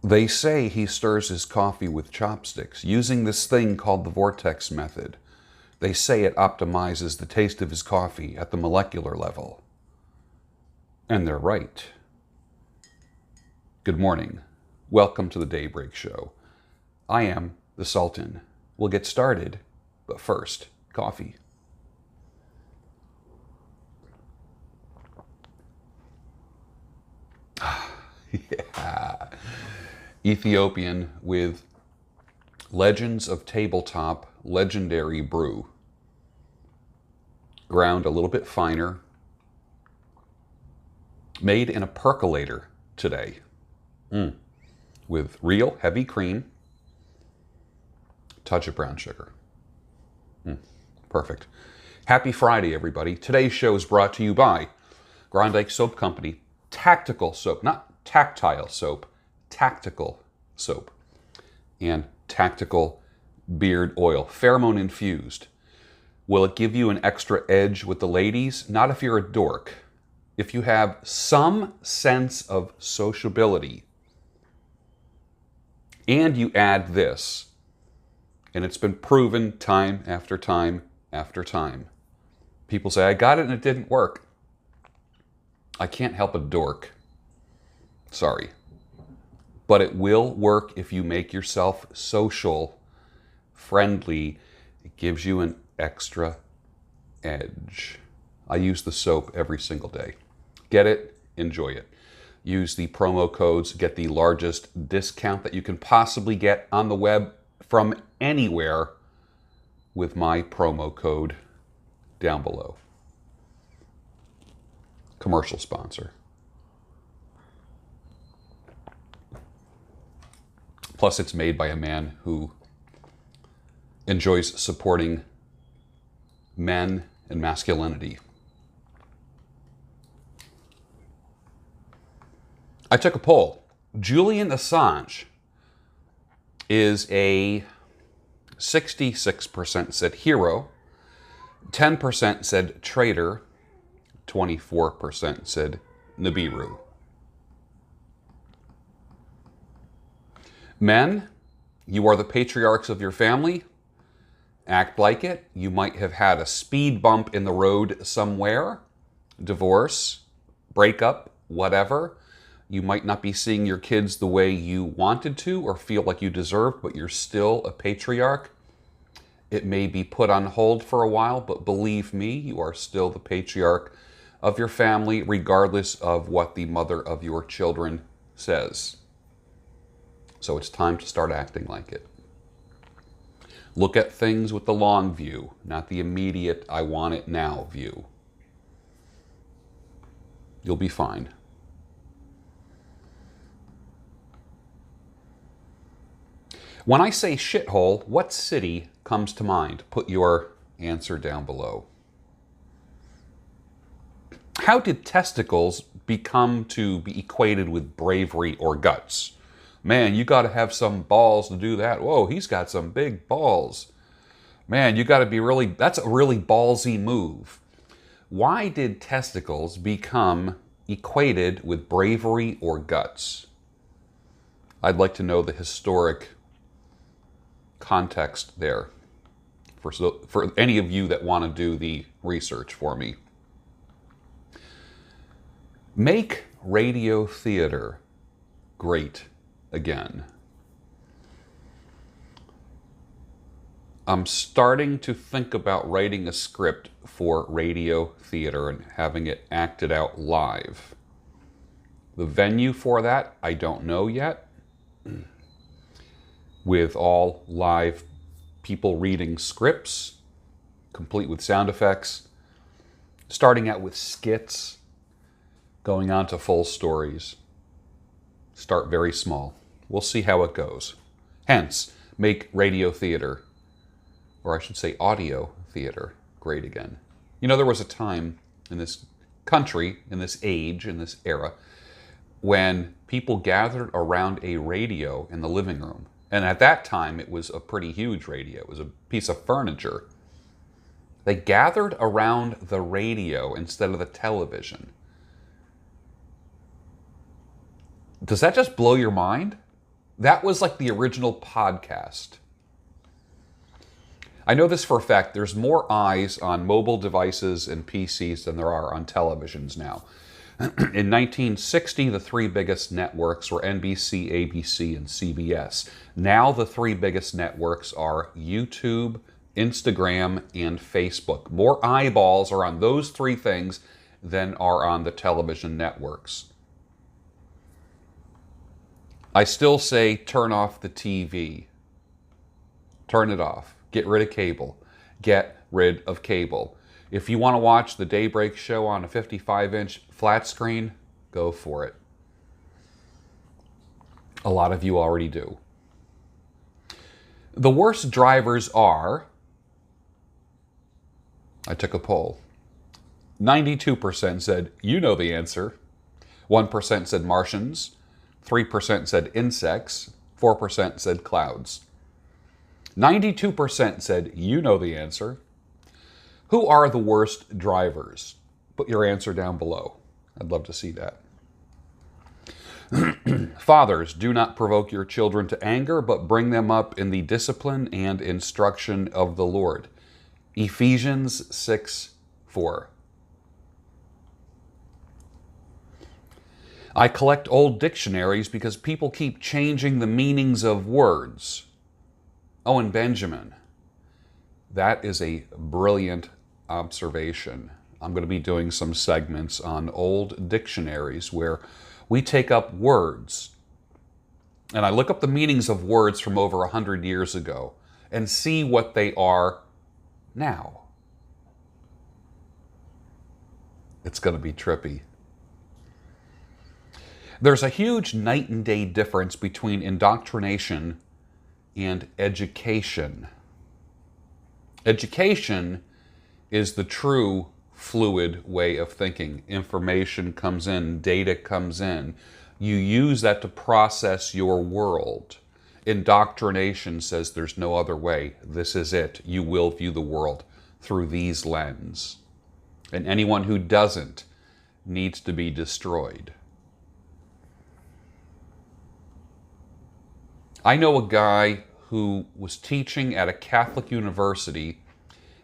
They say he stirs his coffee with chopsticks, using this thing called the vortex method. They say it optimizes the taste of his coffee at the molecular level. And they're right. Good morning. Welcome to the Daybreak Show. I am the Sultan. We'll get started, but first, coffee. Yeah. Ethiopian with Legends of Tabletop Legendary Brew. Ground a little bit finer. Made in a percolator today. With real heavy cream. Touch of brown sugar. Perfect. Happy Friday, everybody. Today's show is brought to you by Grondike Soap Company. Tactical soap, not tactile soap, tactical soap. And tactical beard oil, pheromone infused. Will it give you an extra edge with the ladies? Not if you're a dork. If you have some sense of sociability and you add this, and it's been proven time after time after time. People say, I got it and it didn't work. I can't help a dork. Sorry. But it will work if you make yourself social, friendly. It gives you an extra edge. I use the soap every single day. Get it, enjoy it. Use the promo codes, get the largest discount that you can possibly get on the web from anywhere with my promo code down below. Commercial sponsor. Plus, it's made by a man who enjoys supporting men and masculinity. I took a poll. Julian Assange is a 66% said hero, 10% said traitor, 24% said Nibiru. Men, you are the patriarchs of your family. Act like it. You might have had a speed bump in the road somewhere, divorce, breakup, whatever. You might not be seeing your kids the way you wanted to or feel like you deserved, but you're still a patriarch. It may be put on hold for a while, but believe me, you are still the patriarch of your family, regardless of what the mother of your children says. So it's time to start acting like it. Look at things with the long view, not the immediate, I want it now view. You'll be fine. When I say shithole, what city comes to mind? Put your answer down below. How did testicles become to be equated with bravery or guts? Man, you got to have some balls to do that. Whoa, he's got some big balls. Man, you got to be really, that's a really ballsy move. Why did testicles become equated with bravery or guts? I'd like to know the historic context there for any of you that want to do the research for me. Make radio theater great again. I'm starting to think about writing a script for radio theater and having it acted out live. The venue for that, I don't know yet. With all live people reading scripts, complete with sound effects, starting out with skits, going on to full stories. Start very small. We'll see how it goes. Hence, make radio theater, or I should say audio theater, great again. You know, there was a time in this country, in this age, in this era, when people gathered around a radio in the living room. And at that time, it was a pretty huge radio. It was a piece of furniture. They gathered around the radio instead of the television. Does that just blow your mind? That was like the original podcast. I know this for a fact. There's more eyes on mobile devices and PCs than there are on televisions now. In 1960, the three biggest networks were NBC, ABC, and CBS. Now the three biggest networks are YouTube, Instagram, and Facebook. More eyeballs are on those three things than are on the television networks. I still say turn off the TV. Turn it off. Get rid of cable. Get rid of cable. If you want to watch the Daybreak show on a 55-inch flat screen, go for it. A lot of you already do. The worst drivers are, I took a poll. 92% said, you know the answer. 1% said Martians. 3% said insects. 4% said clouds. 92% said, you know the answer. Who are the worst drivers? Put your answer down below. I'd love to see that. Fathers, do not provoke your children to anger, but bring them up in the discipline and instruction of the Lord. Ephesians 6:4. I collect old dictionaries because people keep changing the meanings of words. Owen Benjamin. That is a brilliant observation. I'm going to be doing some segments on old dictionaries where we take up words and I look up the meanings of words from over 100 years ago and see what they are now. It's going to be trippy. There's a huge night and day difference between indoctrination and education. Education is the true fluid way of thinking. Information comes in, data comes in. You use that to process your world. Indoctrination says there's no other way. This is it. You will view the world through these lenses. And anyone who doesn't needs to be destroyed. I know a guy who was teaching at a Catholic university,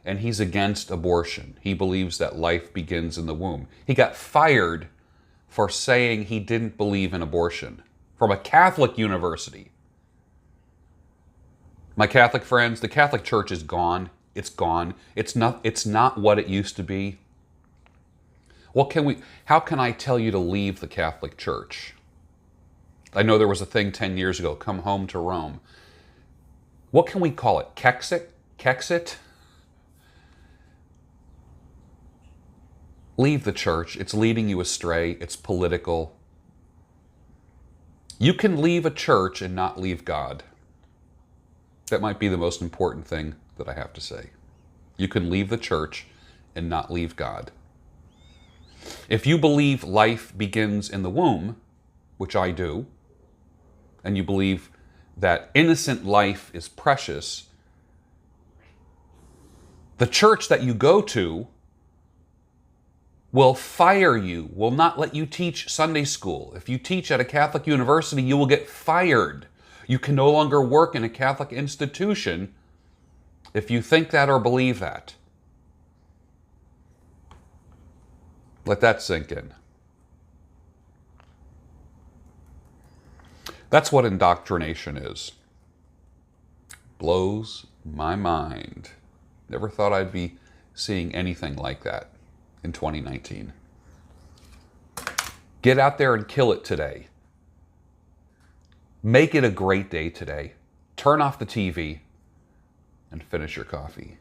and he's against abortion. He believes that life begins in the womb. He got fired for saying he didn't believe in abortion from a Catholic university. My Catholic friends, the Catholic Church is gone. It's gone. It's not what it used to be. How can I tell you to leave the Catholic Church? I know there was a thing 10 years ago, come home to Rome. What can we call it? Chexit? Chexit? Leave the church. It's leading you astray. It's political. You can leave a church and not leave God. That might be the most important thing that I have to say. You can leave the church and not leave God. If you believe life begins in the womb, which I do, and you believe that innocent life is precious, the church that you go to will fire you, will not let you teach Sunday school. If you teach at a Catholic university, you will get fired. You can no longer work in a Catholic institution if you think that or believe that. Let that sink in. That's what indoctrination is. Blows my mind. Never thought I'd be seeing anything like that in 2019. Get out there and kill it today. Make it a great day today. Turn off the TV and finish your coffee.